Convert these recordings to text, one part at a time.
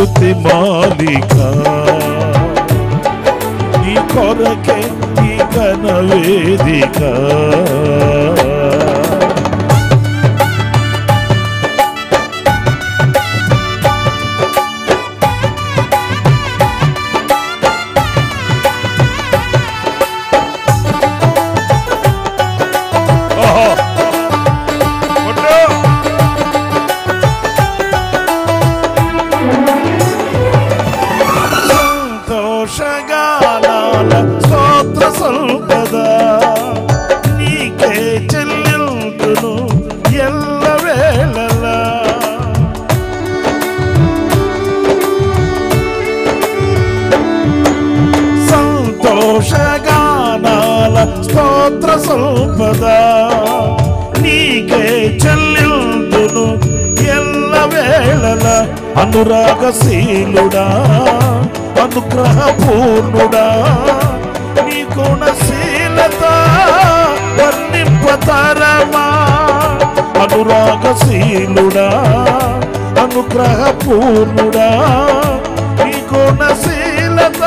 స్తుతి మాలిక నీ కొరకే ఈ ఘన వేదిక స్తోత్ర సంపద నీకే చెల్లిందును ఎల్లవేళల అనురాగశీలుడా అనుగ్రహపూర్ణుడా నీ గుణశీలత వర్ణింపతరమా అనురాగశీలుడా అనుగ్రహపూర్ణుడా నీ గుణశీలత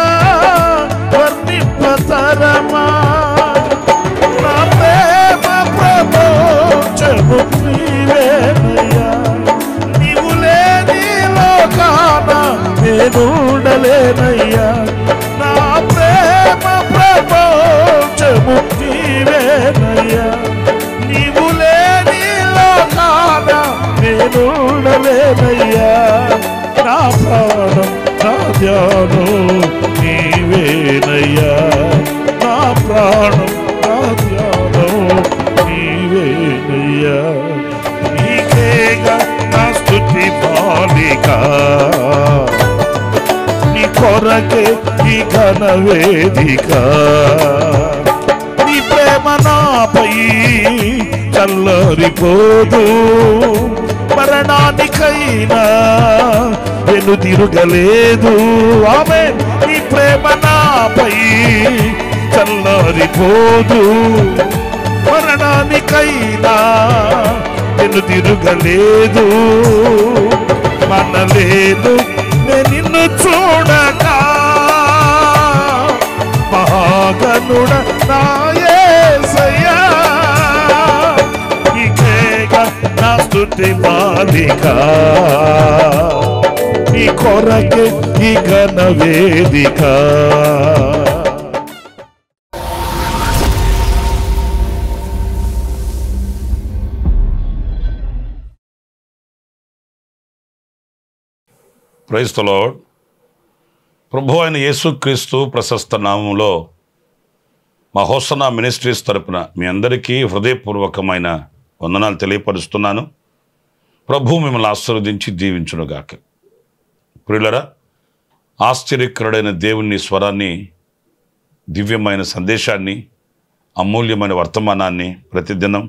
వర్ణింపతరమా నా ప్రేమ ప్రపంచము నీవేనయ్యా నీవు లేని లోకాన నేనుండలేనయ్యా నా ప్రేమ ప్రపంచము నీవేనయ్యా నీవు లేని లోకాన నేనుండలేనయ్యా నా ప్రాణం నా ధ్యానం నీవేనయ్యా నా ప్రాణం నా ధ్యానం నీవేనయ్యా నీకేగా నా స్తుతి మాలిక నీ కొరకే ఈ ఘన వేదిక నీ ప్రేమ నాపై చల్లరిపోదు మరణానికైనా వెనుదిరుగలేదు ఆమె నీ ప్రేమ నాపై చల్లరిపోదు మరణానికైనా వెనుదిరుగలేదు మనలేను నిన్ను చూడగా మహాగణుడ నా యేసయ్యా నీకేగా నా స్తుతి మాలిక నీ కొరకే ఈ ఘన వేదిక ప్రైజ్ ది లార్డ్. ప్రభు అయిన యేసుక్రీస్తు ప్రశస్త నామంలో మా హోసన్నా మినిస్ట్రీస్ తరపున మీ అందరికీ హృదయపూర్వకమైన వందనాలు తెలియపరుస్తున్నాను. ప్రభు మిమ్మల్ని ఆశీర్వదించి దీవించునుగాక. ప్రియులరా, ఆశ్చర్యకరుడైన దేవుని స్వరాన్ని, దివ్యమైన సందేశాన్ని, అమూల్యమైన వర్తమానాన్ని ప్రతిదినం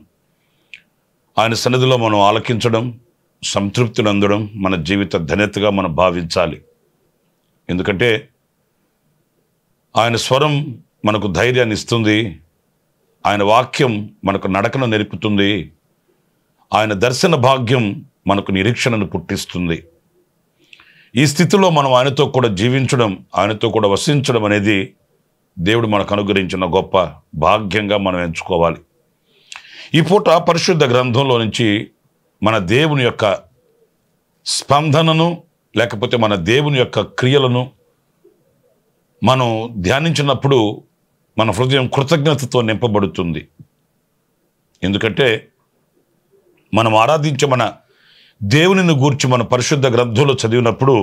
ఆయన సన్నిధిలో మనం ఆలకించడం, సంతృప్తిని అందడం మన జీవిత ధన్యతగా మనం భావించాలి. ఎందుకంటే ఆయన స్వరం మనకు ధైర్యాన్ని ఇస్తుంది, ఆయన వాక్యం మనకు నడకను నేర్పుతుంది, ఆయన దర్శన భాగ్యం మనకు నిరీక్షణను పుట్టిస్తుంది. ఈ స్థితిలో మనం ఆయనతో కూడా జీవించడం, ఆయనతో కూడా వసించడం అనేది దేవుడు మనకు అనుగ్రహించిన గొప్ప భాగ్యంగా మనం ఎంచుకోవాలి. ఈ పూట పరిశుద్ధ గ్రంథంలో నుంచి మన దేవుని యొక్క స్పందనను లేకపోతే మన దేవుని యొక్క క్రియలను మనం ధ్యానించినప్పుడు మన హృదయం కృతజ్ఞతతో నింపబడుతుంది. ఎందుకంటే మనం ఆరాధించే మన దేవునిని గూర్చి మన పరిశుద్ధ గ్రంథంలో చదివినప్పుడు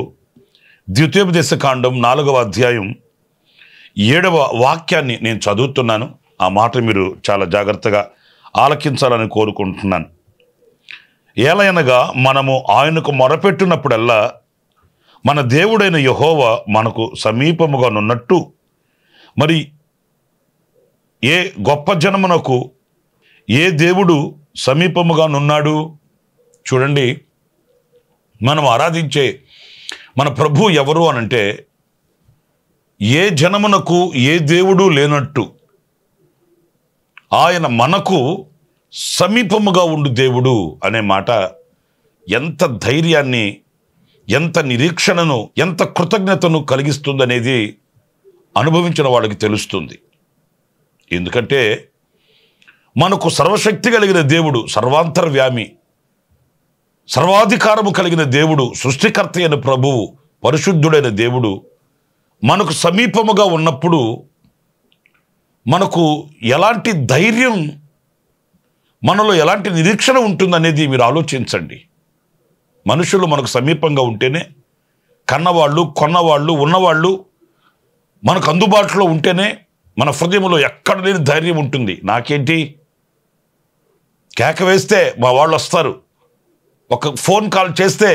ద్వితీయోపదేశకాండం 4వ అధ్యాయం 7వ వాక్యాన్ని నేను చదువుతున్నాను. ఆ మాట మీరు చాలా జాగ్రత్తగా ఆలకించాలని కోరుకుంటున్నాను. ఏలయనగా మనము ఆయనకు మొరపెట్టినప్పుడల్లా మన దేవుడైన యెహోవా మనకు సమీపముగా నున్నట్టు మరి ఏ గొప్ప జనమునకు ఏ దేవుడు సమీపముగా నున్నాడు. చూడండి, మనం ఆరాధించే మన ప్రభు ఎవరు అనంటే ఏ జనమునకు ఏ దేవుడు లేనట్టు ఆయన మనకు సమీపముగా ఉండు దేవుడు అనే మాట ఎంత ధైర్యాన్ని, ఎంత నిరీక్షణను, ఎంత కృతజ్ఞతను కలిగిస్తుందనేది అనుభవించిన వాళ్ళకి తెలుస్తుంది. ఎందుకంటే మనకు సర్వశక్తి కలిగిన దేవుడు, సర్వాంతర్వ్యామి, సర్వాధికారము కలిగిన దేవుడు, సృష్టికర్త అయిన ప్రభువు, పరిశుద్ధుడైన దేవుడు మనకు సమీపముగా ఉన్నప్పుడు మనకు ఎలాంటి ధైర్యం, మనలో ఎలాంటి నిరీక్షణ ఉంటుందనేది మీరు ఆలోచించండి. మనుషులు మనకు సమీపంగా ఉంటేనే, కన్నవాళ్ళు, కొన్నవాళ్ళు, ఉన్నవాళ్ళు మనకు అందుబాటులో ఉంటేనే మన హృదయంలో ఎక్కడ లేని ధైర్యం ఉంటుంది. నాకేంటి, కేక వేస్తే మా వాళ్ళు వస్తారు, ఒక ఫోన్ కాల్ చేస్తే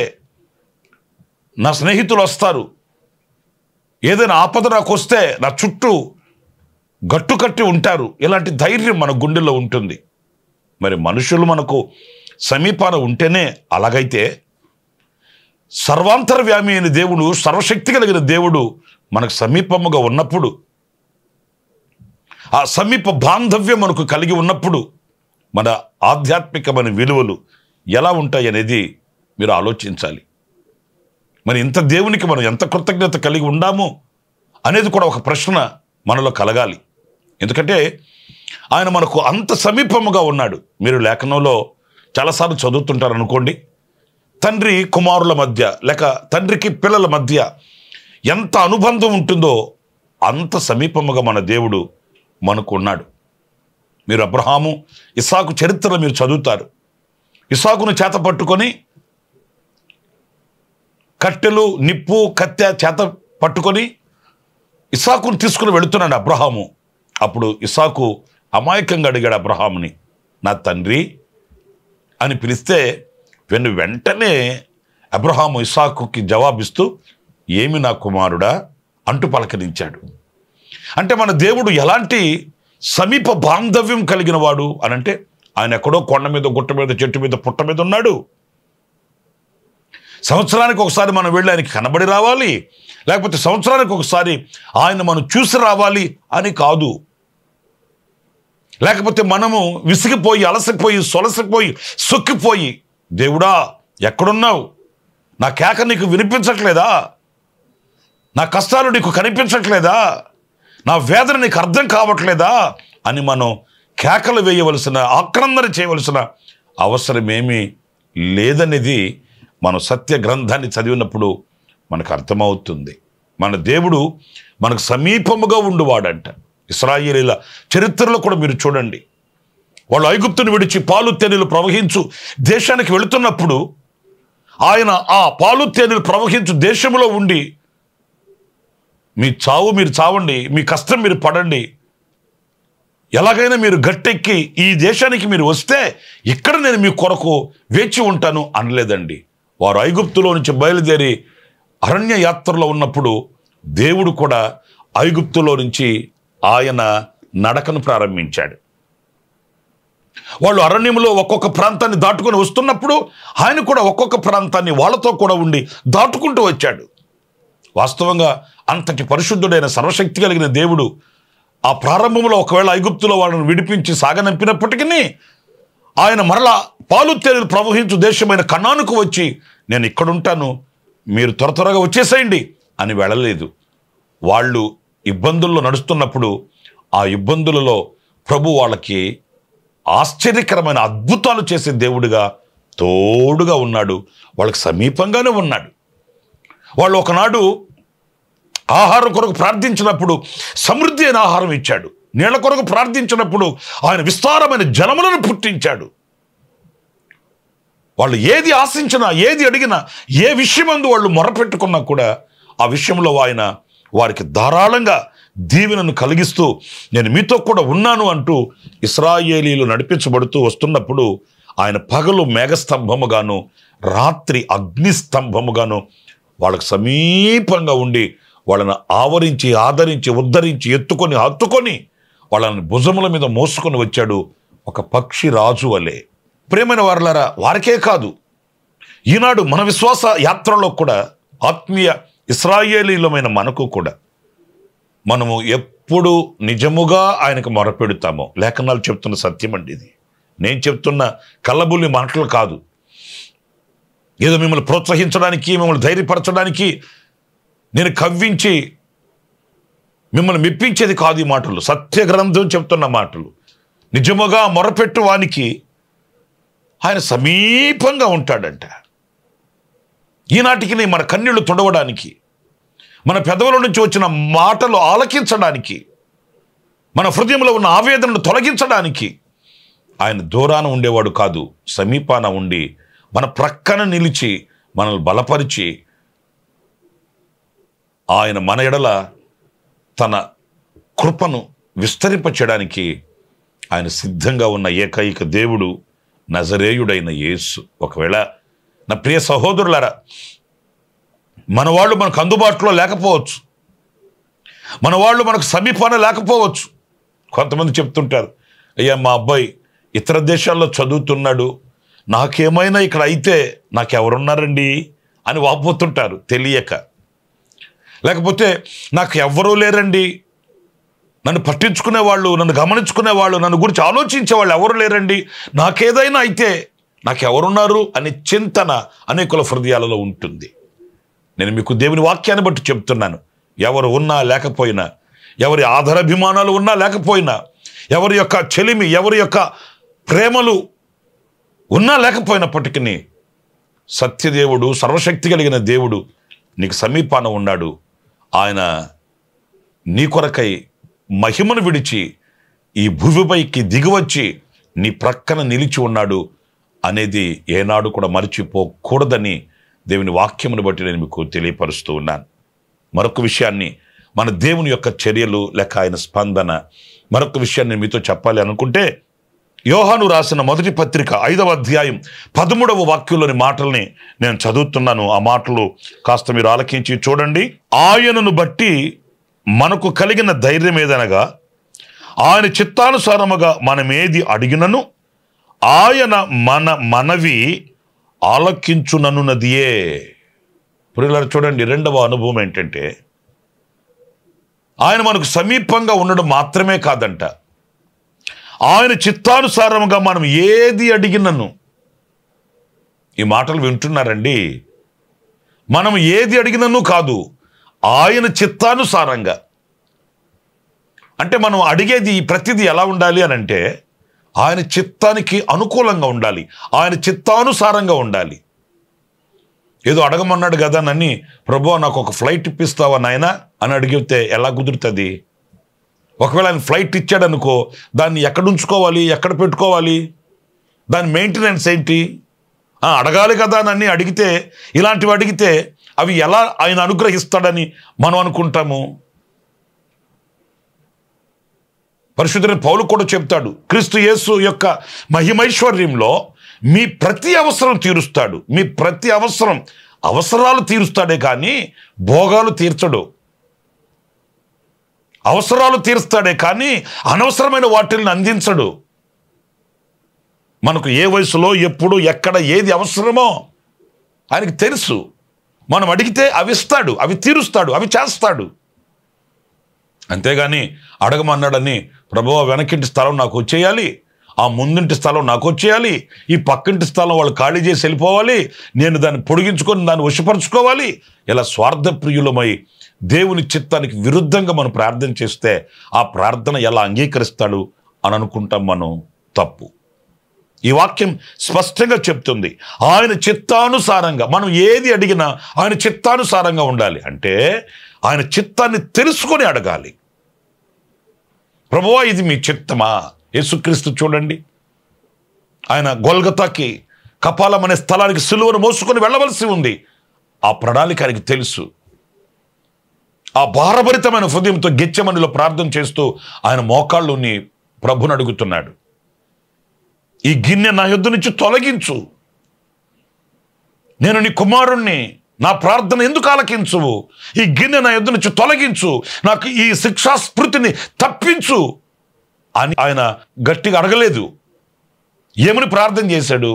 నా స్నేహితులు వస్తారు, ఏదైనా ఆపద నాకు వస్తే నా చుట్టూ గట్టు కట్టి ఉంటారు. ఇలాంటి ధైర్యం మన గుండెల్లో ఉంటుంది. మరి మనుషులు మనకు సమీపాన ఉంటేనే అలాగైతే సర్వాంతర్వ్యామి అయిన దేవుడు, సర్వశక్తి కలిగిన దేవుడు మనకు సమీపముగా ఉన్నప్పుడు, ఆ సమీప బాంధవ్యం మనకు కలిగి ఉన్నప్పుడు మన ఆధ్యాత్మికమైన విలువలు ఎలా ఉంటాయి అనేది మీరు ఆలోచించాలి. మరి ఇంత దేవునికి మనం ఎంత కృతజ్ఞత కలిగి ఉండాము అనేది కూడా ఒక ప్రశ్న మనలో కలగాలి. ఎందుకంటే ఆయన మనకు అంత సమీపముగా ఉన్నాడు. మీరు లేఖనంలో చాలాసార్లు చదువుతుంటారు అనుకోండి, తండ్రి కుమారుల మధ్య లేక తండ్రికి పిల్లల మధ్య ఎంత అనుబంధం ఉంటుందో అంత సమీపముగా మన దేవుడు మనకు ఉన్నాడు. మీరు అబ్రహాము, ఇస్సాకు చరిత్రలో మీరు చదువుతారు. ఇస్సాకును చేత పట్టుకొని, కట్టెలు, నిప్పు, కత్తె చేత పట్టుకొని ఇస్సాకును తీసుకుని వెళుతున్నాడు అబ్రహాము. అప్పుడు ఇస్సాకు అమాయకంగా అడిగాడు అబ్రహాముని, నా తండ్రి అని పిలిస్తే వెంటనే అబ్రహాము ఇస్సాకుకి జవాబిస్తూ, ఏమి నా కుమారుడా అంటూ పలకరించాడు. అంటే మన దేవుడు ఎలాంటి సమీప బాంధవ్యం కలిగిన వాడు అనంటే, ఆయన ఎక్కడో కొండ మీద, గుట్ట మీద, చెట్టు మీద, పుట్ట మీద ఉన్నాడు. సంవత్సరానికి ఒకసారి మనం వెళ్ళి ఆయనకి కనబడి రావాలి, లేకపోతే సంవత్సరానికి ఒకసారి ఆయన మనం చూసి రావాలి అని కాదు. లేకపోతే మనము విసిగిపోయి, అలసిపోయి, సొలసిపోయి, సొక్కిపోయి, దేవుడా ఎక్కడున్నావు, నా కేక నీకు వినిపించట్లేదా, నా కష్టాలు నీకు కనిపించట్లేదా, నా వేదన నీకు అర్థం కావట్లేదా అని మనం కేకలు వేయవలసిన, ఆక్రందన చేయవలసిన అవసరమేమీ లేదనేది మనం సత్య గ్రంథాన్ని చదివినప్పుడు మనకు అర్థమవుతుంది. మన దేవుడు మనకు సమీపముగా ఉండువాడంట. ఇశ్రాయేలీల చరిత్రలో కూడా మీరు చూడండి, వాళ్ళు ఐగుప్తును విడిచి పాలు తేనెలు ప్రవహించు దేశానికి వెళుతున్నప్పుడు ఆయన ఆ పాలు తేనెలు ప్రవహించు దేశంలో ఉండి, మీ చావు మీరు చావండి, మీ కష్టం మీరు పడండి, ఎలాగైనా మీరు గట్టెక్కి ఈ దేశానికి మీరు వస్తే ఇక్కడ నేను మీ కొరకు వేచి ఉంటాను అనలేదండి. వారు ఐగుప్తులో నుంచి బయలుదేరి అరణ్య యాత్రలో ఉన్నప్పుడు దేవుడు కూడా ఐగుప్తులో నుంచి ఆయన నడకను ప్రారంభించాడు. వాళ్ళు అరణ్యంలో ఒక్కొక్క ప్రాంతాన్ని దాటుకొని వస్తున్నప్పుడు ఆయన కూడా ఒక్కొక్క ప్రాంతాన్ని వాళ్ళతో కూడా ఉండి దాటుకుంటూ వచ్చాడు. వాస్తవంగా అంతటి పరిశుద్ధుడైన సర్వశక్తి కలిగిన దేవుడు ఆ ప్రారంభంలో ఒకవేళ ఐగుప్తులో వాళ్ళని విడిపించి సాగనంపినప్పటికీ ఆయన మరలా పాలు తేనెలు ప్రవహించు దేశమైన కనానుకు వచ్చి, నేను ఇక్కడుంటాను, మీరు త్వరగా వచ్చేసేయండి అని వెళ్ళలేదు. వాళ్ళు ఇబ్బందుల్లో నడుస్తున్నప్పుడు ఆ ఇబ్బందులలో ప్రభు వాళ్ళకి ఆశ్చర్యకరమైన అద్భుతాలు చేసే దేవుడిగా తోడుగా ఉన్నాడు, వాళ్ళకి సమీపంగానే ఉన్నాడు. వాళ్ళు ఒకనాడు ఆహారం కొరకు ప్రార్థించినప్పుడు సమృద్ధి అయిన ఆహారం ఇచ్చాడు. నీళ్ల కొరకు ప్రార్థించినప్పుడు ఆయన విస్తారమైన జలములను పుట్టించాడు. వాళ్ళు ఏది ఆశించినా, ఏది అడిగినా, ఏ విషయమందు వాళ్ళు మొరపెట్టుకున్నా కూడా ఆ విషయంలో ఆయన వారికి ధారాళంగా దీవెనను కలిగిస్తూ, నేను మీతో కూడా ఉన్నాను అంటూ ఇశ్రాయేలీలు నడిపించబడుతూ వస్తున్నప్పుడు ఆయన పగలు మేఘస్తంభముగాను, రాత్రి అగ్నిస్తంభముగాను వాళ్ళకు సమీపంగా ఉండి వాళ్ళని ఆవరించి, ఆదరించి, ఉద్ధరించి, ఎత్తుకొని, హత్తుకొని వాళ్ళని భుజముల మీద మోసుకొని వచ్చాడు, ఒక పక్షి రాజు వలె. ప్రేమైన వారలారా, వారికే కాదు, ఈనాడు మన విశ్వాస యాత్రలో కూడా ఆత్మీయ ఇశ్రాయేలీలమైన మనకు కూడా మనము ఎప్పుడు నిజముగా ఆయనకు మొరపెడుతామో, లేఖనాలు చెప్తున్న సత్యం అండి ఇది, నేను చెప్తున్న కల్లబుల్లి మాటలు కాదు. ఏదో మిమ్మల్ని ప్రోత్సహించడానికి, మిమ్మల్ని ధైర్యపరచడానికి, నేను కవ్వించి మిమ్మల్ని మెప్పించేది కాదు ఈ మాటలు. సత్య గ్రంథం చెప్తున్న మాటలు. నిజముగా మొరపెట్టు వానికి ఆయన సమీపంగా ఉంటాడంట. ఈనాటికి మన కన్నీళ్లు తుడవడానికి, మన పెదవుల నుంచి వచ్చిన మాటలు ఆలకించడానికి, మన హృదయంలో ఉన్న ఆవేదనను తొలగించడానికి ఆయన దూరాన ఉండేవాడు కాదు, సమీపాన ఉండి మన ప్రక్కన నిలిచి మనల్ని బలపరిచి ఆయన మన ఎడల తన కృపను విస్తరింపచేయడానికి ఆయన సిద్ధంగా ఉన్న ఏకైక దేవుడు నజరేయుడైన యేసు. ఒకవేళ నా ప్రియ సహోదరులారా, మన వాళ్ళు మనకు అందుబాటులో లేకపోవచ్చు, మన వాళ్ళు మనకు సమీపాన లేకపోవచ్చు. కొంతమంది చెప్తుంటారు, అయ్యా మా అబ్బాయి ఇతర దేశాల్లో చదువుతున్నాడు, నాకేమైనా ఇక్కడ అయితే నాకెవరున్నారండి అని వాపోతుంటారు తెలియక. లేకపోతే నాకు ఎవ్వరూ లేరండి, నన్ను పట్టించుకునే వాళ్ళు, నన్ను గమనించుకునే వాళ్ళు, నన్ను గురించి ఆలోచించే వాళ్ళు ఎవరు లేరండి, నాకేదైనా అయితే నాకెవరున్నారు అనే చింతన అనేకుల హృదయాలలో ఉంటుంది. నేను మీకు దేవుని వాక్యాన్ని బట్టి చెప్తున్నాను, ఎవరు ఉన్నా లేకపోయినా, ఎవరి ఆధారాభిమానాలు ఉన్నా లేకపోయినా, ఎవరి యొక్క చెలిమి, ఎవరి యొక్క ప్రేమలు ఉన్నా లేకపోయినప్పటికీ సత్యదేవుడు, సర్వశక్తి కలిగిన దేవుడు నీకు సమీపాన ఉన్నాడు. ఆయన నీ కొరకై మహిమను విడిచి ఈ భూమిపైకి దిగివచ్చి నీ ప్రక్కన నిలిచి ఉన్నాడు అనేది ఏనాడు కూడా మర్చిపోకూడదని దేవుని వాక్యమును బట్టి నేను మీకు తెలియపరుస్తూ ఉన్నాను. మరొక విషయాన్ని, మన దేవుని యొక్క చర్యలు లేక ఆయన స్పందన, మరొక విషయాన్ని మీతో చెప్పాలి అనుకుంటే, యోహాను రాసిన మొదటి పత్రిక 5వ అధ్యాయం 13వ వాక్యంలోని మాటల్ని నేను చదువుతున్నాను. ఆ మాటలు కాస్త మీరు ఆలకించి చూడండి. ఆయనను బట్టి మనకు కలిగిన ధైర్యం ఏదనగా, ఆయన చిత్తానుసారముగా మనమేది అడిగినను ఆయన మన మనవి ఆలకించుననున్నదియే. ప్రియులారా చూడండి, రెండవ అనుభవం ఏంటంటే, ఆయన మనకు సమీపంగా ఉండడం మాత్రమే కాదంట, ఆయన చిత్తానుసారముగా మనం ఏది అడిగినను. ఈ మాటలు వింటున్నారండి? మనం ఏది అడిగినను కాదు, ఆయన చిత్తానుసారంగా. అంటే మనం అడిగేది ప్రతిదీ ఎలా ఉండాలి అని అంటే, ఆయన చిత్తానికి అనుకూలంగా ఉండాలి, ఆయన చిత్తానుసారంగా ఉండాలి. ఏదో అడగమన్నాడు కదా నన్ను, ప్రభువా నాకు ఒక ఫ్లైట్ ఇప్పిస్తావా నాయనా అని అడిగితే ఎలా కుదురుతుంది? ఒకవేళ ఆయన ఫ్లైట్ ఇచ్చాడనుకో, దాన్ని ఎక్కడ ఉంచుకోవాలి, ఎక్కడ పెట్టుకోవాలి, దాని మెయింటెనెన్స్ ఏంటి? అడగాలి కదా నన్ను. అడిగితే, ఇలాంటివి అడిగితే అవి ఎలా ఆయన అనుగ్రహిస్తాడని మనం అనుకుంటాము. పరిశుద్ధుడైన పౌలు కూడా చెప్తాడు, క్రీస్తు యేసు యొక్క మహిమైశ్వర్యంలో మీ ప్రతి అవసరం తీరుస్తాడు. మీ ప్రతి అవసరాలు తీరుస్తాడే కానీ భోగాలు తీర్చడు. అవసరాలు తీరుస్తాడే కానీ అనవసరమైన వాటిని అందించడు. మనకు ఏ వయసులో, ఎప్పుడు, ఎక్కడ, ఏది అవసరమో ఆయనకి తెలుసు. మనం అడిగితే అవి ఇస్తాడు, అవి తీరుస్తాడు, అవి చేస్తాడు. అంతేగాని అడగమన్నాడని, ప్రభువా వెనకింటి స్థలం నాకు వచ్చేయాలి, ఆ ముందుంటి స్థలం నాకు వచ్చేయాలి, ఈ పక్కింటి స్థలం వాళ్ళు ఖాళీ చేసి వెళ్ళిపోవాలి, నేను దాన్ని పొడిగించుకొని దాన్ని వశపరుచుకోవాలి, ఇలా స్వార్థప్రియులమై దేవుని చిత్తానికి విరుద్ధంగా మనం ప్రార్థన చేస్తే ఆ ప్రార్థన ఎలా అంగీకరిస్తాడు అని అనుకుంటాం మనం. తప్పు. ఈ వాక్యం స్పష్టంగా చెప్తుంది, ఆయన చిత్తానుసారంగా మనం ఏది అడిగినా ఆయన చిత్తానుసారంగా ఉండాలి. అంటే ఆయన చిత్తాన్ని తెలుసుకొని అడగాలి. ప్రభువా ఇది మీ చిత్తమా? యేసుక్రీస్తు చూడండి, ఆయన గొల్గతాకి, కపాలం అనే స్థలానికి సిలువను మోసుకొని వెళ్ళవలసి ఉంది. ఆ ప్రణాళిక ఆయనకి తెలుసు. ఆ భారభరితమైన హృదయంతో గెత్సేమనిలో ప్రార్థన చేస్తూ ఆయన మోకాళ్ళుని ప్రభుని అడుగుతున్నాడు, ఈ గిన్నె నా యొద్ద నుంచి తొలగించు, నేను నీ కుమారుణ్ణి, నా ప్రార్థన ఎందుకు ఆలకించువు? ఈ గిన్నె నా యొద్ద నుంచి తొలగించు, నాకు ఈ శిక్షాస్మృతిని తప్పించు అని ఆయన గట్టిగా అడగలేదు. ఏమని ప్రార్థన చేశాడు?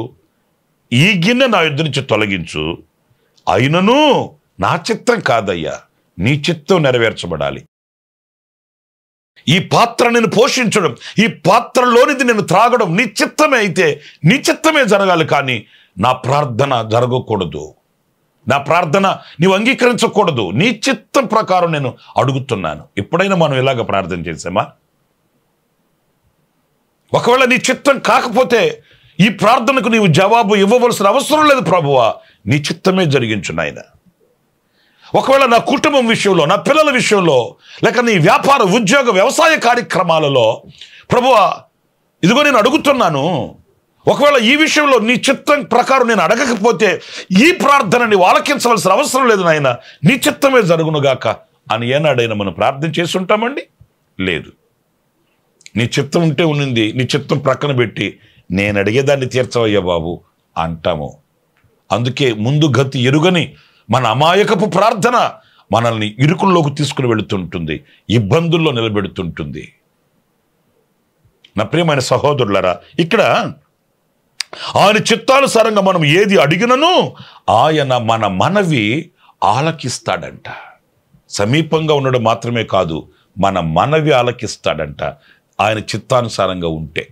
ఈ గిన్నె నా యొద్ద నుంచి తొలగించు, అయినను నా చిత్తం కాదయ్యా, నీ చిత్తం నెరవేర్చబడాలి. ఈ పాత్ర నేను పోషించడం, ఈ పాత్రలోనిది నేను త్రాగడం నీ చిత్తమే అయితే నీ చిత్తమే జరగాలి, కానీ నా ప్రార్థన జరగకూడదు, నా ప్రార్థన నీవు అంగీకరించకూడదు, నీ చిత్తం ప్రకారం నేను అడుగుతున్నాను. ఎప్పుడైనా మనం ఇలాగ ప్రార్థన చేసామా? ఒకవేళ నీ చిత్తం కాకపోతే ఈ ప్రార్థనకు నీవు జవాబు ఇవ్వవలసిన అవసరం లేదు ప్రభువా, నీ చిత్తమే జరిగించు నాయన. ఒకవేళ నా కుటుంబం విషయంలో, నా పిల్లల విషయంలో, లేక నీ వ్యాపార ఉద్యోగ వ్యవసాయ కార్యక్రమాలలో ప్రభువా ఇదిగో నేను అడుగుతున్నాను, ఒకవేళ ఈ విషయంలో నీ చిత్తం ప్రకారం నేను అడగకపోతే ఈ ప్రార్థన నీవు ఆలకించవలసిన అవసరం లేదు నాయన, నీ చిత్తమే జరుగునుగాక అని ఏనాడైనా మనం ప్రార్థన చేసి ఉంటామండి? లేదు. నీ చిత్తం ఉంటే ఉన్నింది, నీ చిత్తం ప్రక్కన పెట్టి నేను అడిగేదాన్ని తీర్చవయ్యా బాబు అంటాము. అందుకే ముందు గతి ఎరుగని మన అమాయకపు ప్రార్థన మనల్ని ఇరుకుల్లోకి తీసుకుని వెళుతుంటుంది, ఇబ్బందుల్లో నిలబెడుతుంటుంది. నా ప్రియమైన సహోదరులారా, ఇక్కడ ఆయన చిత్తానుసారంగా మనం ఏది అడిగినను ఆయన మన మనవి ఆలకిస్తాడంట. సమీపంగా ఉండడం మాత్రమే కాదు, మన మనవి ఆలకిస్తాడంట ఆయన చిత్తానుసారంగా ఉంటే.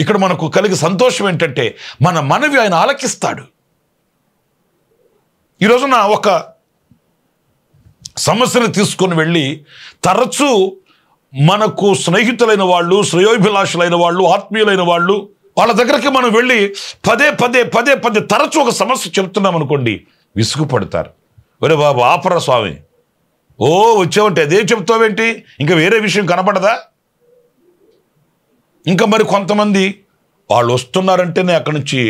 ఇక్కడ మనకు కలిగే సంతోషం ఏంటంటే మన మనవి ఆయన ఆలకిస్తాడు. ఈ రోజున ఒక సమస్యను తీసుకొని వెళ్ళి తరచూ మనకు స్నేహితులైన వాళ్ళు, శ్రేయోభిలాషులైన వాళ్ళు, ఆత్మీయులైన వాళ్ళు, వాళ్ళ దగ్గరికి మనం వెళ్ళి పదే పదే పదే పదే తరచూ ఒక సమస్య చెప్తున్నాం అనుకోండి, విసుగుపడతారు. ఒరే బాబు ఆపరా స్వామి, ఓ వచ్చావంటే అదే చెప్తావేంటి, ఇంకా వేరే విషయం కనపడదా? ఇంకా మరి కొంతమంది వాళ్ళు వస్తున్నారంటేనే అక్కడి నుంచి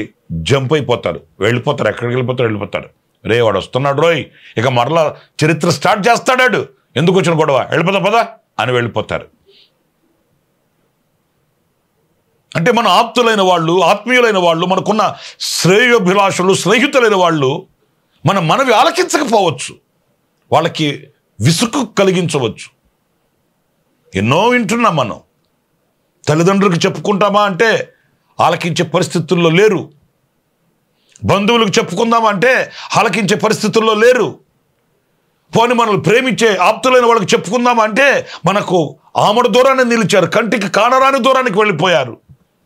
జంప్ అయిపోతారు, వెళ్ళిపోతారు. ఎక్కడికి వెళ్ళిపోతారు. రే వాడు వస్తున్నాడు రోయ్, ఇక మరలా చరిత్ర స్టార్ట్ చేస్తాడాడు, ఎందుకు వచ్చిన గొడవ, వెళ్ళిపోతా పదా అని వెళ్ళిపోతారు. అంటే మన ఆప్తులైన వాళ్ళు, ఆత్మీయులైన వాళ్ళు, మనకున్న శ్రేయోభిలాషులు, స్నేహితులైన వాళ్ళు మన మనవి ఆలకించకపోవచ్చు, వాళ్ళకి విసుగు కలిగించవచ్చు. ఎన్నో వింటున్నాం మనం. తల్లిదండ్రులకు చెప్పుకుంటామా అంటే ఆలకించే పరిస్థితుల్లో లేరు. బంధువులకు చెప్పుకుందామా అంటే ఆలకించే పరిస్థితుల్లో లేరు. పోనీ మనల్ని ప్రేమించే ఆప్తులైన వాళ్ళకి చెప్పుకుందామా అంటే మనకు ఆమడ దూరాన్ని నిలిచారు, కంటికి కానరాని దూరానికి వెళ్ళిపోయారు.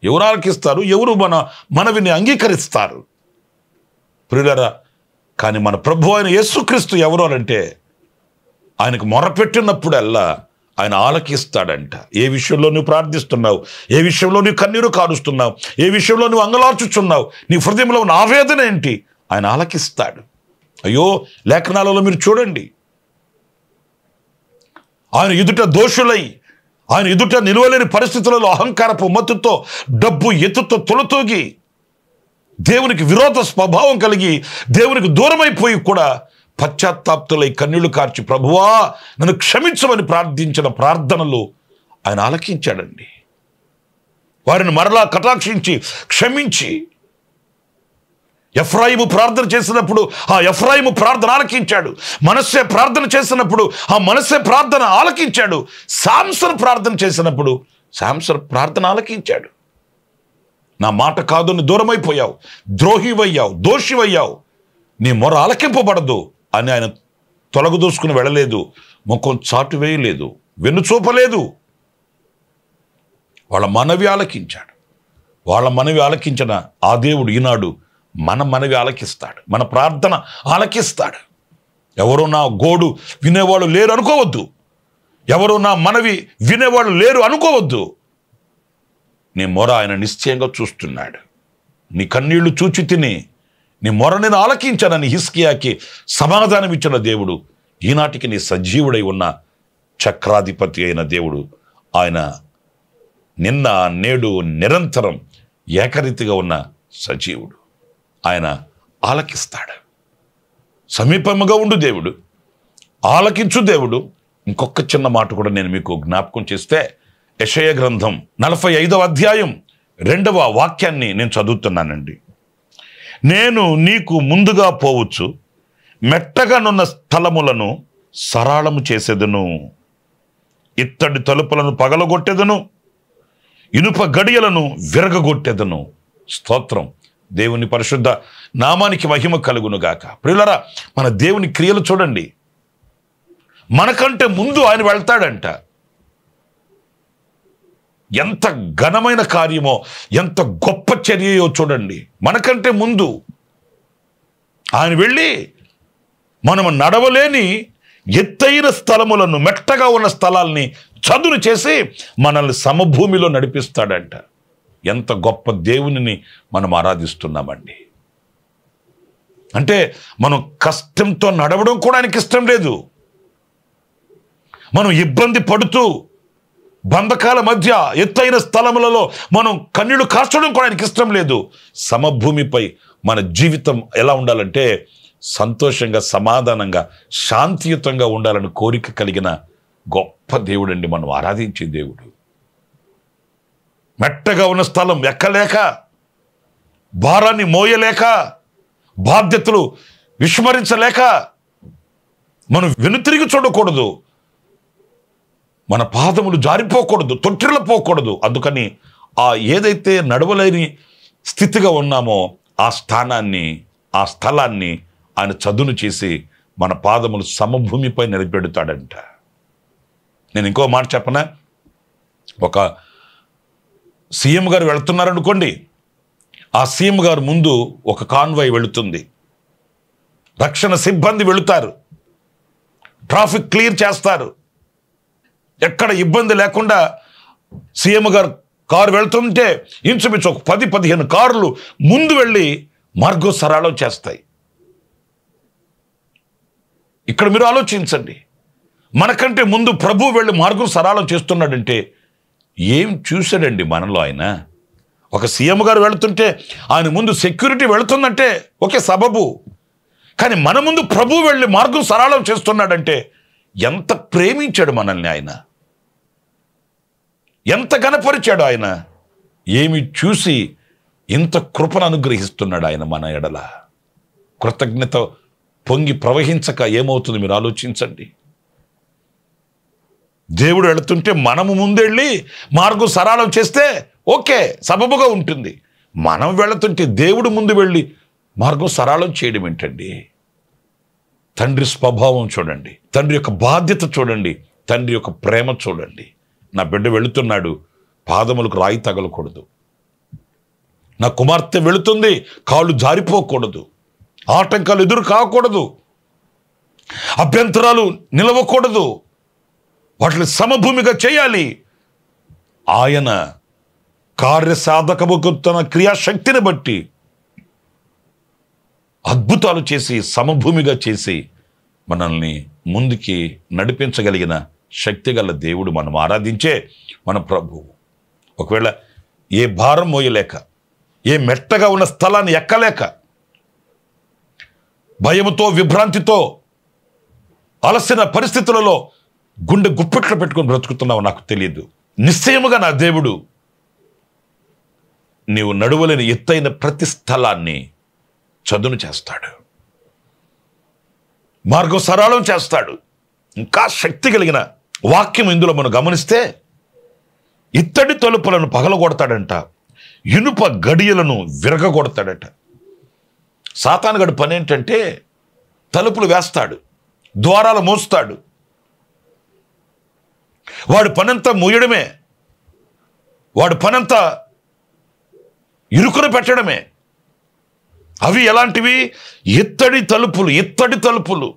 ఎవరు ఆలకిస్తారు? ఎవరు మనవిని అంగీకరిస్తారు? ప్రియులారా, కానీ మన ప్రభు అయిన యేసుక్రీస్తు ఎవరు అంటే ఆయనకు మొరపెట్టినప్పుడల్లా ఆయన ఆలకిస్తాడంట. ఏ విషయంలో నువ్వు ప్రార్థిస్తున్నావు, ఏ విషయంలో నువ్వు కన్నీరు కారుస్తున్నావు, ఏ విషయంలో నువ్వు అంగలార్చుచున్నావు, నీ హృదయంలో ఉన్న ఆవేదన ఏంటి, ఆయన ఆలకిస్తాడు. అయ్యో, లేఖనాలలో మీరు చూడండి, ఆయన ఎదుట దోషులై, ఆయన ఎదుట నిలవలేని పరిస్థితులలో అహంకారపు మత్తుతో, డబ్బు ఎత్తుతో తొలతూగి, దేవునికి విరోధ స్వభావం కలిగి, దేవునికి దూరమైపోయి కూడా పశ్చాత్తాప్తులై కన్నీళ్లు కార్చి ప్రభువా నన్ను క్షమించమని ప్రార్థించిన ప్రార్థనలు ఆయన ఆలకించాడండి. వారిని మరలా కటాక్షించి క్షమించి, ఎఫ్రాయిము ప్రార్థన చేసినప్పుడు ఆ ఎఫ్రాయిము ప్రార్థన ఆలకించాడు. మనస్సే ప్రార్థన చేసినప్పుడు ఆ మనస్సే ప్రార్థన ఆలకించాడు. శాంసన్ ప్రార్థన చేసినప్పుడు శాంసన్ ప్రార్థన ఆలకించాడు. నా మాట కాదని దూరమైపోయావు, ద్రోహివయ్యావు, దోషివయ్యావు, నీ మొర ఆలకింపబడదు అని ఆయన తొలగదూసుకుని వెళ్ళలేదు, ముఖం చాటు వేయలేదు, వెన్నుచూపలేదు. వాళ్ళ మనవి ఆలకించాడు. వాళ్ళ మనవి ఆలకించిన ఆ దేవుడు ఈనాడు మన మనవి ఆలకిస్తాడు, మన ప్రార్థన ఆలకిస్తాడు. ఎవరు నా గోడు వినేవాళ్ళు లేరు అనుకోవద్దు, ఎవరు నా మనవి వినేవాళ్ళు లేరు అనుకోవద్దు. నీ మొర ఆయన నిశ్చయంగా చూస్తున్నాడు. నీ కన్నీళ్లు చూచి తిని నీ మొర నేను ఆలకించానని హిస్కియాకి సమాధానం ఇచ్చిన దేవుడు ఈనాటికి నీ సజీవుడై ఉన్న చక్రాధిపతి అయిన దేవుడు. ఆయన నిన్న నేడు నిరంతరం ఏకరీతిగా ఉన్న సజీవుడు. ఆయన ఆలకిస్తాడు. సమీపముగా ఉండు దేవుడు, ఆలకించు దేవుడు. ఇంకొక చిన్న మాట కూడా నేను మీకు జ్ఞాపకం చేస్తే, యెషయా గ్రంథం 45వ అధ్యాయం 2వ వాక్యాన్ని నేను చదువుతున్నానండి. నేను నీకు ముందుగా పోవచ్చు, మెట్టగానున్న స్థలములను సరళము చేసేదను, ఇత్తడి తలుపులను పగలగొట్టెదను, ఇనుప గడియలను విరగగొట్టెదను. స్తోత్రం. దేవుని పరిశుద్ధ నామానికి మహిమ కలుగునుగాక. ప్రియులారా, మన దేవుని క్రియలు చూడండి. మనకంటే ముందు ఆయన వెళ్తాడంట. ఎంత ఘనమైన కార్యమో, ఎంత గొప్ప చర్యయో చూడండి. మనకంటే ముందు ఆయన వెళ్ళి మనము నడవలేని ఎత్తైన స్థలములను, మెట్టగా ఉన్న స్థలాల్ని చదును చేసి మనల్ని సమభూమిలో నడిపిస్తాడంట. ఎంత గొప్ప దేవునిని మనం ఆరాధిస్తున్నామండి. అంటే మనం కష్టంతో నడవడం కూడా ఆయనకి ఇష్టం లేదు. మనం ఇబ్బంది పడుతూ బంధకాల మధ్య ఎత్తైన స్థలములలో మనం కన్నీళ్లు కార్చడం కూడా ఆయనకి ఇష్టం లేదు. సమభూమిపై మన జీవితం ఎలా ఉండాలంటే సంతోషంగా, సమాధానంగా, శాంతియుతంగా ఉండాలని కోరిక కలిగిన గొప్ప దేవుడండి మనం ఆరాధించే దేవుడు. మెట్టగా ఉన్న స్థలం ఎక్కలేక, భారాన్ని మోయలేక, బాధ్యతలు విస్మరించలేక మనం వెనుతిరిగి చూడకూడదు. మన పాదములు జారిపోకూడదు, తొట్టిల్లపోకూడదు. అందుకని ఏదైతే నడవలేని స్థితిగా ఉన్నామో ఆ స్థానాన్ని, ఆ స్థలాన్ని ఆయన చదును చేసి మన పాదములు సమభూమిపై నిలబెడతాడంట. నేను ఇంకో మాట చెప్పనా? ఒక సీఎం గారు వెళుతున్నారనుకోండి, ఆ సీఎం గారు ముందు ఒక కాన్వాయ్ వెళుతుంది, రక్షణ సిబ్బంది వెళుతారు, ట్రాఫిక్ క్లియర్ చేస్తారు. ఎక్కడ ఇబ్బంది లేకుండా సీఎం గారు కారు వెళ్తుంటే ఇంచుమించు ఒక 10-15 కార్లు ముందు వెళ్ళి మార్గం సరళం చేస్తాయి. ఇక్కడ మీరు ఆలోచించండి, మనకంటే ముందు ప్రభు వెళ్ళి మార్గం సరళం చేస్తున్నాడంటే ఏం చూశాడండి మనలో ఆయన? ఒక సీఎం గారు వెళుతుంటే ఆయన ముందు సెక్యూరిటీ వెళుతుందంటే ఒకే సబబు, కానీ మన ముందు ప్రభు వెళ్ళి మార్గం సరళం చేస్తున్నాడంటే ఎంత ప్రేమించాడు మనల్ని ఆయన, ఎంత గణపరిచాడు ఆయన, ఏమి చూసి ఇంత కృపను అనుగ్రహిస్తున్నాడు ఆయన మన ఎడల. కృతజ్ఞత పొంగి ప్రవహించక ఏమవుతుంది మీరు ఆలోచించండి. దేవుడు వెళుతుంటే మనము ముందెళ్ళి మార్గం సరళం చేస్తే ఓకే, సబబుగా ఉంటుంది. మనం వెళుతుంటే దేవుడు ముందు వెళ్ళి మార్గం సరళం చేయడం ఏంటండి? తండ్రి స్వభావం చూడండి, తండ్రి యొక్క బాధ్యత చూడండి, తండ్రి యొక్క ప్రేమ చూడండి. నా బిడ్డ వెళుతున్నాడు, పాదములకు రాయి తగలకూడదు. నా కుమార్తె వెళుతుంది, కాళ్ళు జారిపోకూడదు, ఆటంకాలు ఎదురు కాకూడదు, అభ్యంతరాలు నిలవకూడదు, వాటిని సమభూమిగా చేయాలి. ఆయన కార్యసాధకముకు తన క్రియాశక్తిని బట్టి అద్భుతాలు చేసి సమభూమిగా చేసి మనల్ని ముందుకి నడిపించగలిగిన శక్తి గల దేవుడు మనం ఆరాధించే మన ప్రభువు. ఒకవేళ ఏ భారం మోయలేక, ఏ మెట్టగా ఉన్న స్థలాన్ని ఎక్కలేక, భయముతో విభ్రాంతితో అలసిన పరిస్థితులలో గుండె గుప్పెట్లో పెట్టుకొని బ్రతుకుతున్నావు నాకు తెలియదు. నిశ్చయముగా నా దేవుడు నీవు నడువలేని ఎత్తైన ప్రతి స్థలాన్ని చదును చేస్తాడు, మార్గం సరళం చేస్తాడు. ఇంకా శక్తి కలిగిన వాక్యం ఇందులో మనం గమనిస్తే ఇత్తడి తలుపులను పగలగొడతాడంట, ఇనుప గడియలను విరగగొడతాడట. సాతానుగాడి పని ఏంటంటే తలుపులు వేస్తాడు, ద్వారాలు మోస్తాడు. వాడి పనంతా మూయడమే, వాడి పనంతా ఇరుకును పెట్టడమే. అవి ఎలాంటివి? ఇత్తడి తలుపులు, ఇత్తడి తలుపులు.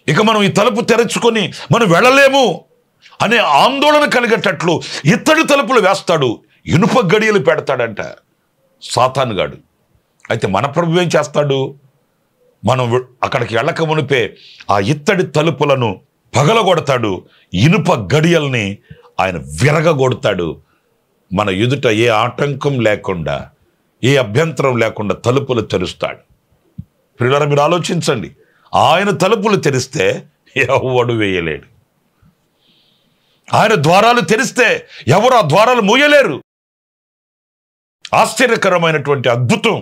ఇక మనం ఈ తలుపు తెరుచుకొని మనం వెళ్ళలేము అనే ఆందోళన కలిగేటట్లు ఇత్తడి తలుపులు వేస్తాడు, ఇనుప గడియలు పెడతాడంట సాతానుగాడు. అయితే మన ప్రభు ఏం చేస్తాడు? మనం అక్కడికి వెళ్ళక మునిపే ఆ ఇత్తడి తలుపులను పగలగొడతాడు, ఇనుప గడియల్ని ఆయన విరగగొడతాడు. మన ఎదుట ఏ ఆటంకం లేకుండా, ఏ అభ్యంతరం లేకుండా తలుపులు తెరుస్తాడు. ప్రియులారా, మీరు ఆలోచించండి, ఆయన తలుపులు తెరిస్తే ఎవడు వేయలేడు. ఆయన ద్వారాలు తెరిస్తే ఎవరు ఆ ద్వారాలు మూయలేరు. ఆశ్చర్యకరమైనటువంటి అద్భుతం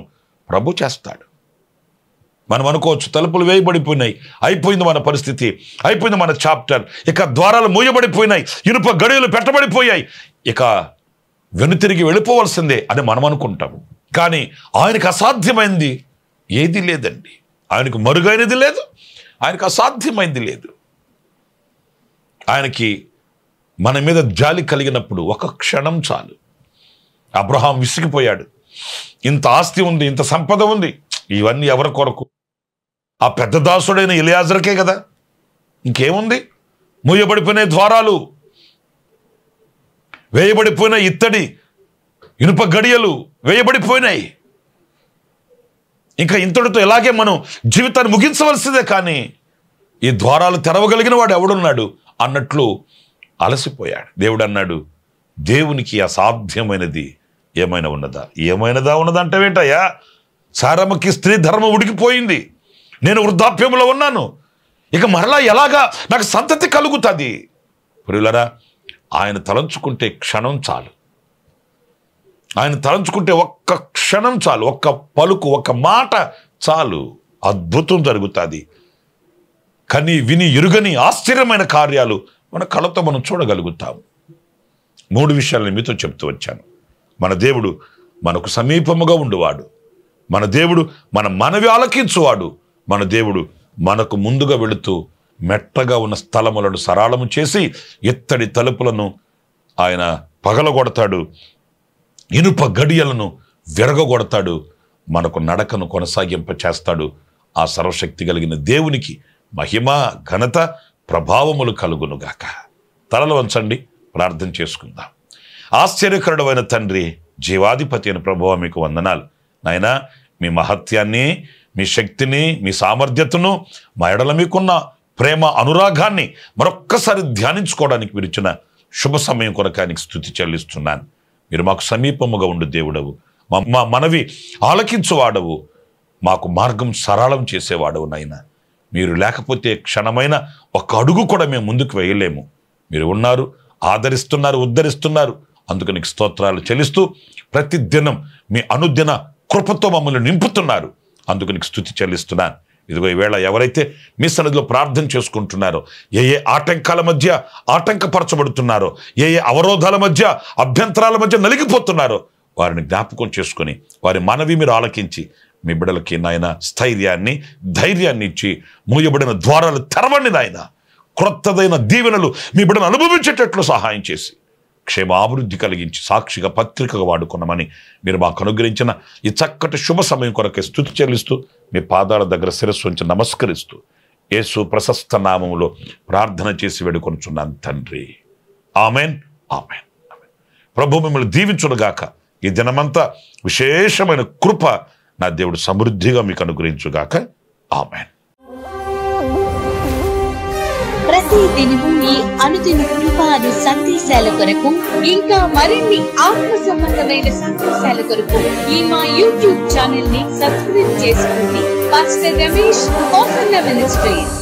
ప్రభు చేస్తాడు. మనం అనుకోవచ్చు తలుపులు వేయబడిపోయినాయి, అయిపోయింది మన పరిస్థితి, అయిపోయింది మన చాప్టర్, ఇక ద్వారాలు మూయబడిపోయినాయి, ఇనుప గడియలు పెట్టబడిపోయాయి, ఇక వెనుతిరిగి వెళ్ళిపోవలసిందే అని మనం అనుకుంటాం. కానీ ఆయనకు అసాధ్యమైంది ఏది లేదండి. ఆయనకు మరుగైనది లేదు, ఆయనకు అసాధ్యమైంది లేదు. ఆయనకి మన మీద జాలి కలిగినప్పుడు ఒక క్షణం చాలు. అబ్రహాం విసిగిపోయాడు. ఇంత ఆస్తి ఉంది, ఇంత సంపద ఉంది, ఇవన్నీ ఎవరి కొరకు? ఆ పెద్ద దాసుడైన ఎలియాజరుకే కదా. ఇంకేముంది? మూయబడిపోయిన ద్వారాలు, వేయబడిపోయిన ఇత్తడి ఇనుప గడియలు వేయబడిపోయినాయి. ఇంకా ఇంతటితో ఎలాగే మనం జీవితాన్ని ముగించవలసిందే, కానీ ఈ ద్వారాలు తెరవగలిగిన వాడు ఎవడున్నాడు అన్నట్లు అలసిపోయాడు. దేవుడు అన్నాడు, దేవునికి అసాధ్యమైనది ఏమైనా ఉన్నదా? ఉన్నదా అంటే ఏంటయ్యా? సారమ్మకి స్త్రీ ధర్మం ఉడికిపోయింది, నేను వృద్ధాప్యంలో ఉన్నాను, ఇక మరలా ఎలాగా నాకు సంతతి కలుగుతుంది? ప్రియులారా, ఆయన తలంచుకుంటే క్షణం చాలు. ఆయన తలంచుకుంటే ఒక్క క్షణం చాలు, ఒక్క పలుకు, ఒక్క మాట చాలు, అద్భుతం జరుగుతుంది. కానీ విని ఎరుగని ఆశ్చర్యమైన కార్యాలు మన కళ్ళతో మనం చూడగలుగుతాం. 3 విషయాలను మీతో చెప్తూ వచ్చాను. మన దేవుడు మనకు సమీపముగా ఉండువాడు, మన దేవుడు మన మనవి ఆలకించువాడు, మన దేవుడు మనకు ముందుగా వెళుతూ మెట్టగా ఉన్న స్థలములను సరళము చేసి ఎత్తడి తలుపులను ఆయన పగలగొడతాడు, ఇనుప గడియలను విరగొడతాడు, మనకు నడకను కొనసాగింప చేస్తాడు. ఆ సర్వశక్తి కలిగిన దేవునికి మహిమ, ఘనత, ప్రభావములు కలుగునుగాక. తలలు వంచండి, ప్రార్థన చేసుకుందాం. ఆశ్చర్యకరుడమైన తండ్రి, జీవాధిపతి అయిన ప్రభువా, మీకు వందనాలు. నాయనా, మీ మహత్యాన్ని, మీ శక్తిని, మీ సామర్థ్యతను, మా ఎడల మీకున్న ప్రేమ, అనురాగాన్ని మరొక్కసారి ధ్యానించుకోవడానికి మీరు ఇచ్చిన శుభ సమయం కొరకానికి స్తుతి చెల్లిస్తున్నాను. మీరు మాకు సమీపముగా ఉండు దేవుడవు, మా మనవి ఆలకించువాడవు, మాకు మార్గం సరళం చేసేవాడవు. నాయన, మీరు లేకపోతే క్షణమైన ఒక అడుగు కూడా మేము ముందుకు వేయలేము. మీరు ఉన్నారు, ఆదరిస్తున్నారు, ఉద్ధరిస్తున్నారు. అందుకు నీకు స్తోత్రాలు చెల్లిస్తూ ప్రతి దినం మీ అనుదిన కృపతో మమ్మల్ని నింపుతున్నారు. అందుకు నీకు స్తుతి చెల్లిస్తున్నాను. ఇదిగో ఈవేళ ఎవరైతే మీ సన్నిధిలో ప్రార్థన చేసుకుంటున్నారో, ఏ ఆటంకాల మధ్య ఆటంకపరచబడుతున్నారో, ఏ అవరోధాల మధ్య, అభ్యంతరాల మధ్య నలిగిపోతున్నారో, వారిని జ్ఞాపకం చేసుకొని వారి మనవి మీరు ఆలకించి మీ బిడ్డలకి నాయన స్థైర్యాన్ని, ధైర్యాన్ని ఇచ్చి మూయబడిన ద్వారాలు తెరవండి నాయన. క్రొత్తదైన దీవెనలు మీ బిడ్డను అనుభవించేటట్లు సహాయం చేసి క్షేమాభివృద్ధి కలిగించి సాక్షిగా, పత్రికగా వాడుకున్నామని మీరు మాకు అనుగ్రహించిన ఈ చక్కటి శుభ సమయం కొరకే స్తుతి చెల్లిస్తూ మీ పాదాల దగ్గర శిరస్సు ఉంచి నమస్కరిస్తూ యేసు ప్రశస్త నామములో ప్రార్థన చేసి వేడుకొనుచున్నాను తండ్రి. Amen, amen, amen. ప్రభు మిమ్మల్ని దీవించునుగాక. ఈ దినమంతా విశేషమైన కృప నా దేవుడు సమృద్ధిగా మీకు అనుగ్రహించుగాక. ఆమెన్. ప్రతి దినము ఈ అనుదిన కృపాను సందేశాల కొరకు, ఇంకా మరిన్ని ఆత్మ సంబంధమైన సందేశాల కొరకు ఈ మా యూట్యూబ్ ఛానల్ ని సబ్స్క్రైబ్ చేసుకోండి. Pastor Ramesh, ministries.